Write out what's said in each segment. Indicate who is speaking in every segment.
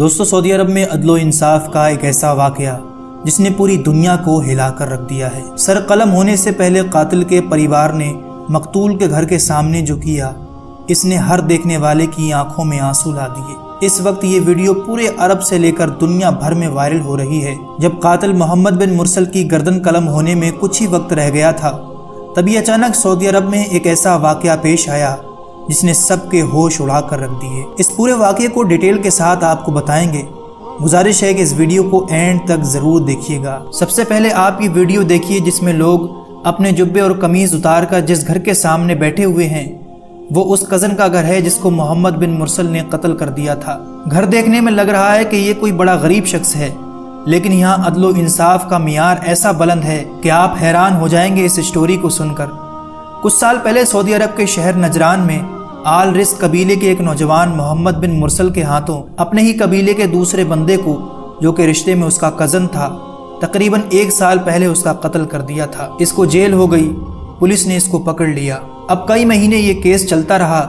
Speaker 1: दोस्तों, सऊदी अरब में अदल व इंसाफ का एक ऐसा वाक़या जिसने पूरी दुनिया को हिला कर रख दिया है। सर कलम होने से पहले कातिल के परिवार ने मकतूल के घर के सामने जो किया, इसने हर देखने वाले की आंखों में आंसू ला दिए। इस वक्त ये वीडियो पूरे अरब से लेकर दुनिया भर में वायरल हो रही है। जब कातिल मोहम्मद बिन मुरसल की गर्दन कलम होने में कुछ ही वक्त रह गया था, तभी अचानक सऊदी अरब में एक ऐसा वाक़या पेश आया जिसने सबके होश उड़ा कर रख दिए। इस पूरे वाक़ये को डिटेल के साथ आपको बताएंगे। गुजारिश है कि इस वीडियो को एंड तक ज़रूर देखिएगा। सबसे पहले आप ये वीडियो देखिए जिसमें लोग अपने जुब्बे और कमीज़ उतार कर जिस घर के सामने बैठे हुए हैं, वो उस कज़न का घर है जिसको मोहम्मद बिन मुरसल ने कत्ल कर दिया था। घर देखने में लग रहा है कि ये कोई बड़ा गरीब शख्स है, लेकिन यहाँ अदल व इंसाफ का मियार ऐसा बुलंद है कि आप हैरान हो जाएंगे इस स्टोरी को सुनकर। कुछ साल पहले सऊदी अरब के शहर नजरान में आल रिस्क कबीले के एक नौजवान मोहम्मद बिन मुरसल के हाथों अपने ही कबीले के दूसरे बंदे को, जो कि रिश्ते में उसका कज़न था, तकरीबन 1 साल पहले उसका कत्ल कर दिया था। इसको जेल हो गई, पुलिस ने इसको पकड़ लिया। अब कई महीने ये केस चलता रहा,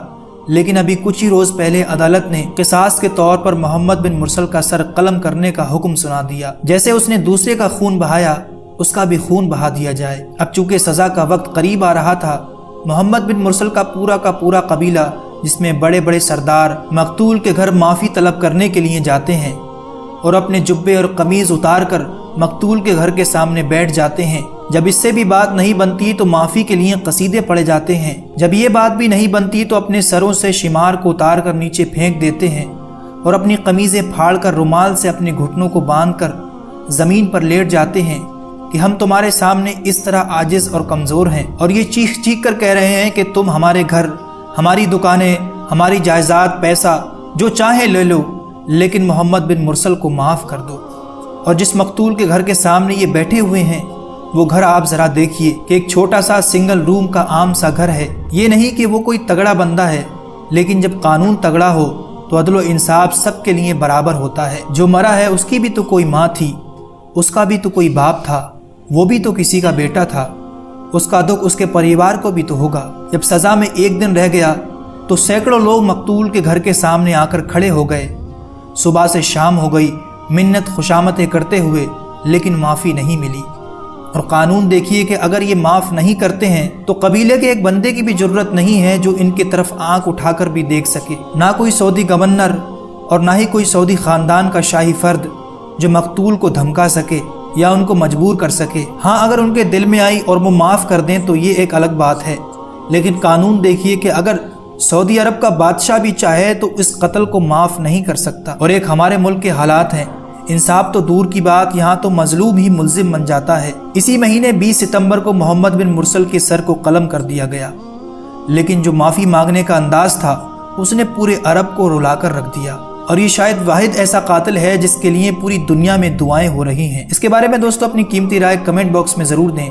Speaker 1: लेकिन अभी कुछ ही रोज़ पहले अदालत ने क़िसास के तौर पर मोहम्मद बिन मुरसल का सर कलम करने का हुक्म सुना दिया। जैसे उसने दूसरे का खून बहाया, उसका भी खून बहा दिया जाए। अब चूंकि सज़ा का वक्त करीब आ रहा था, मोहम्मद बिन मुरसल का पूरा कबीला, जिसमें बड़े बड़े सरदार मकतूल के घर माफ़ी तलब करने के लिए जाते हैं और अपने जुब्बे और कमीज़ उतार कर मकतूल के घर के सामने बैठ जाते हैं। जब इससे भी बात नहीं बनती तो माफ़ी के लिए कसीदे पढ़े जाते हैं। जब ये बात भी नहीं बनती तो अपने सरों से शिमार को उतार कर नीचे फेंक देते हैं और अपनी कमीज़ें फाड़ कर रुमाल से अपने घुटनों को बांध कर ज़मीन पर लेट जाते हैं कि हम तुम्हारे सामने इस तरह आजिज़ और कमज़ोर हैं। और ये चीख चीख कर कह रहे हैं कि तुम हमारे घर, हमारी दुकानें, हमारी जायदाद, पैसा जो चाहे ले लो, लेकिन मोहम्मद बिन मुरसल को माफ़ कर दो। और जिस मकतूल के घर के सामने ये बैठे हुए हैं, वो घर आप ज़रा देखिए कि एक छोटा सा सिंगल रूम का आम सा घर है। ये नहीं कि वो कोई तगड़ा बंदा है, लेकिन जब कानून तगड़ा हो तो अदल व इंसाफ सबके लिए बराबर होता है। जो मरा है उसकी भी तो कोई माँ थी, उसका भी तो कोई बाप था, वो भी तो किसी का बेटा था, उसका दुख उसके परिवार को भी तो होगा। जब सज़ा में 1 दिन रह गया तो सैकड़ों लोग मकतूल के घर के सामने आकर खड़े हो गए। सुबह से शाम हो गई, मिन्नत खुशामतें करते हुए, लेकिन माफ़ी नहीं मिली। और कानून देखिए कि अगर ये माफ़ नहीं करते हैं तो कबीले के एक बंदे की भी ज़रूरत नहीं है जो इनकी तरफ आंख उठाकर भी देख सके। ना कोई सऊदी गवर्नर और ना ही कोई सऊदी ख़ानदान का शाही फ़र्द जो मकतूल को धमका सके या उनको मजबूर कर सके। हाँ, अगर उनके दिल में आई और वो माफ़ कर दें तो ये एक अलग बात है, लेकिन कानून देखिए कि अगर सऊदी अरब का बादशाह भी चाहे तो इस कत्ल को माफ़ नहीं कर सकता। और एक हमारे मुल्क के हालात हैं, इंसाफ तो दूर की बात, यहाँ तो मजलूम ही मुल्जिम बन जाता है। इसी महीने 20 सितंबर को मोहम्मद बिन मुरसल के सर को कलम कर दिया गया, लेकिन जो माफ़ी मांगने का अंदाज था उसने पूरे अरब को रुला कर रख दिया। और ये शायद वाहिद ऐसा कातिल है जिसके लिए पूरी दुनिया में दुआएं हो रही हैं। इसके बारे में दोस्तों अपनी कीमती राय कमेंट बॉक्स में ज़रूर दें।